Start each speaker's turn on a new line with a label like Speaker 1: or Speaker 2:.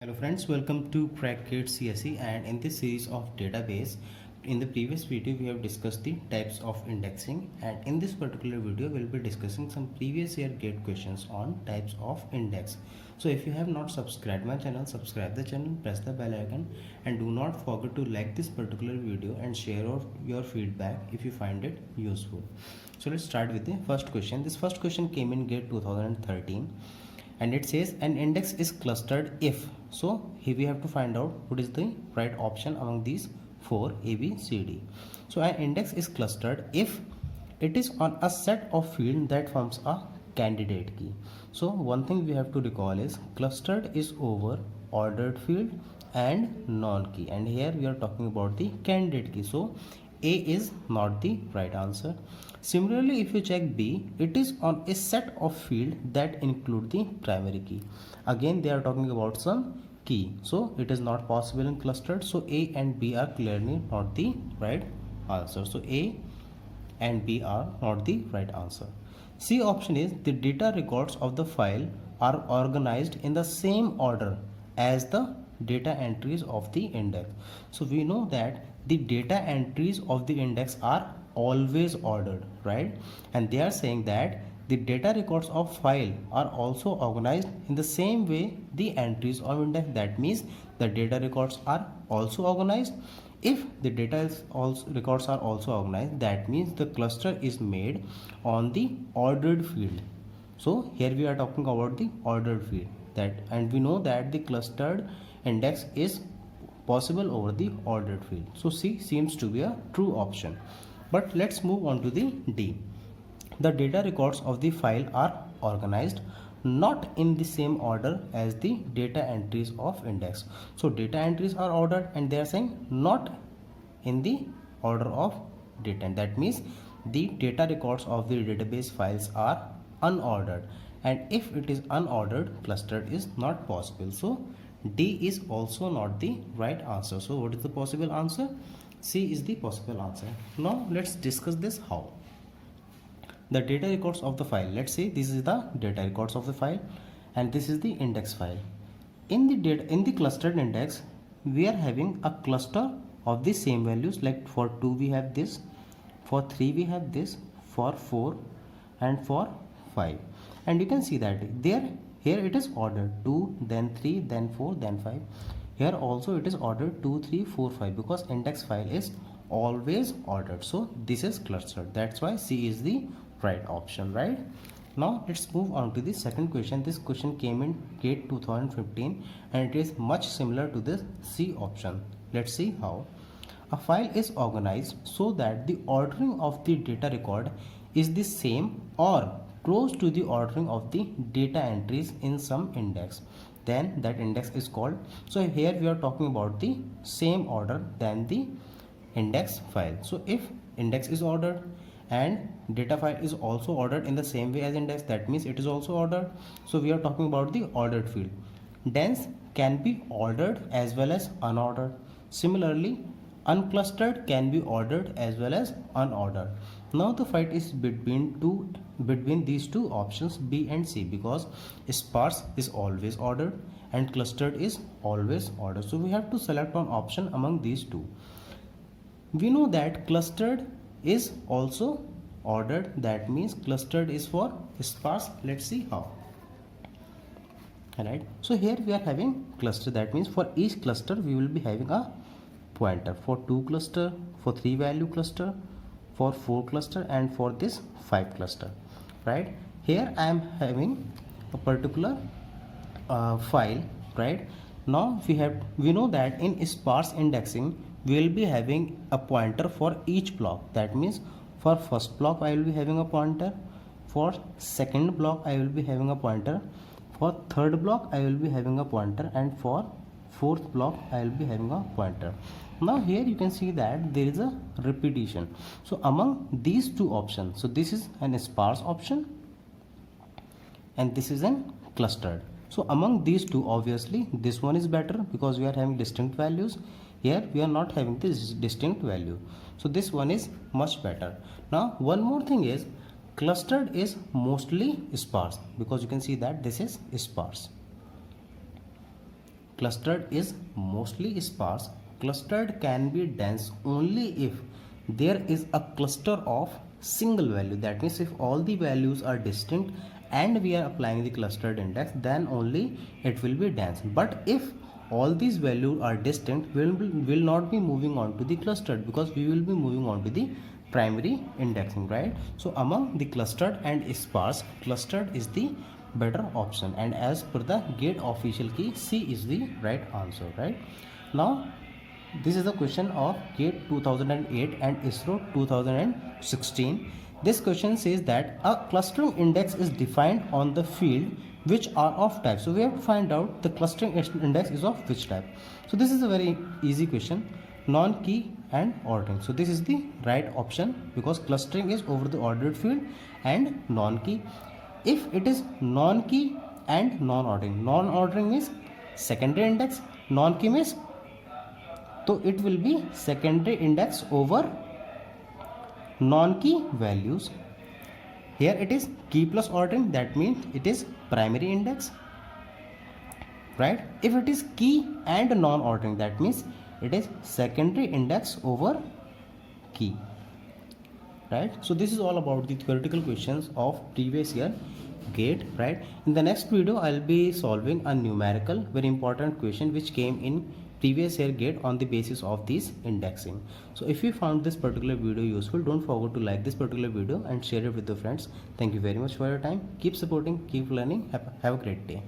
Speaker 1: Hello friends, welcome to Crackgate CSE, and in this series of database, in the previous video we have discussed the types of indexing, and in this particular video we will be discussing some previous year gate questions on types of index. So if you have not subscribed my channel, subscribe the channel, press the bell icon, and do not forget to like this particular video and share your feedback if you find it useful. So let's start with the first question. This first question came in GATE 2013, and it says an index is clustered if. So here we have to find out what is the right option among these four, A, B, C, D. So an index is clustered if it is on a set of field that forms a candidate key. So one thing we have to recall is clustered is over ordered field and non-key, and here we are talking about the candidate key. So A is not the right answer. Similarly, if you check B, it is on a set of field that include the primary key. Again, they are talking about some key. So it is not possible in clustered. So A and B are clearly not the right answer. So A and B are not the right answer. C option is the data records of the file are organized in the same order as the data entries of the index. So we know that the data entries of the index are always ordered, right? And they are saying that the data records of file are also organized in the same way the entries of index. That means the data records are also organized. If the records are also organized, that means the cluster is made on the ordered field. So here we are talking about the ordered field, that, and we know that the clustered index is possible over the ordered field. So C seems to be a true option. But let's move on to the D. The data records of the file are organized not in the same order as the data entries of index. So data entries are ordered, and they are saying not in the order of data, and that means the data records of the database files are unordered, and if it is unordered, clustered is not possible. So D is also not the right answer. So what is the possible answer? C is the possible answer. Now let's discuss this how. The data records of the file, let's say this is the data records of the file and this is the index file. In the clustered index, we are having a cluster of the same values, like for 2 we have this, for 3 we have this, for 4 and for 5, and you can see that here it is ordered 2, then 3, then 4, then 5. Here also it is ordered 2, 3, 4, 5, because index file is always ordered. So this is clustered. That's why C is the right option, right? Now let's move on to the second question. This question came in GATE 2015 and it is much similar to this C option. Let's see how. A file is organized so that the ordering of the data record is the same or close to the ordering of the data entries in some index. Then that index is called. So here we are talking about the same order than the index file. So if index is ordered and data file is also ordered in the same way as index, that means it is also ordered. So we are talking about the ordered field. Dense can be ordered as well as unordered. Similarly, unclustered can be ordered as well as unordered. Now the fight is between these two options, B and C, because sparse is always ordered and clustered is always ordered. So we have to select one option among these two. We know that clustered is also ordered, that means clustered is for sparse. Let's see how. Alright, so here we are having cluster, that means for each cluster we will be having a pointer. For 2 cluster, for 3 value cluster, for 4 cluster, and for this 5 cluster, right? Here I am having a particular file, right? Now we know that in sparse indexing we will be having a pointer for each block. That means for first block I will be having a pointer, for second block I will be having a pointer, for third block I will be having a pointer, and for fourth block I will be having a pointer. Now here you can see that there is a repetition. So among these two options, so this is an sparse option and this is an clustered. So among these two, obviously this one is better because we are having distinct values. Here we are not having this distinct value, so this one is much better. Now one more thing is, clustered is mostly sparse, because you can see that this is sparse. clustered is mostly sparse. Clustered can be dense only if there is a cluster of single value. That means if all the values are distinct and we are applying the clustered index, then only it will be dense. But if all these values are distinct, we will not be moving on to the clustered, because we will be moving on to the primary indexing, right? So among the clustered and sparse, clustered is the better option, and as per the GATE official key, C is the right answer, right? Now this is a question of GATE 2008 and ISRO 2016. This question says that a clustering index is defined on the field which are of type. So we have to find out the clustering index is of which type. So this is a very easy question, non-key and ordering. So this is the right option, because clustering is over the ordered field and non-key. If it is non-key and non-ordering means secondary index, non-key means, so it will be secondary index over non-key values. Here it is key plus ordering, that means it is primary index, right? If it is key and non-ordering, that means it is secondary index over key, right? So this is all about the theoretical questions of previous year GATE, right? In the next video I'll be solving a numerical very important question which came in previous year GATE on the basis of this indexing. So if you found this particular video useful, don't forget to like this particular video and share it with your friends. Thank you very much for your time. Keep supporting, keep learning. Have a great day.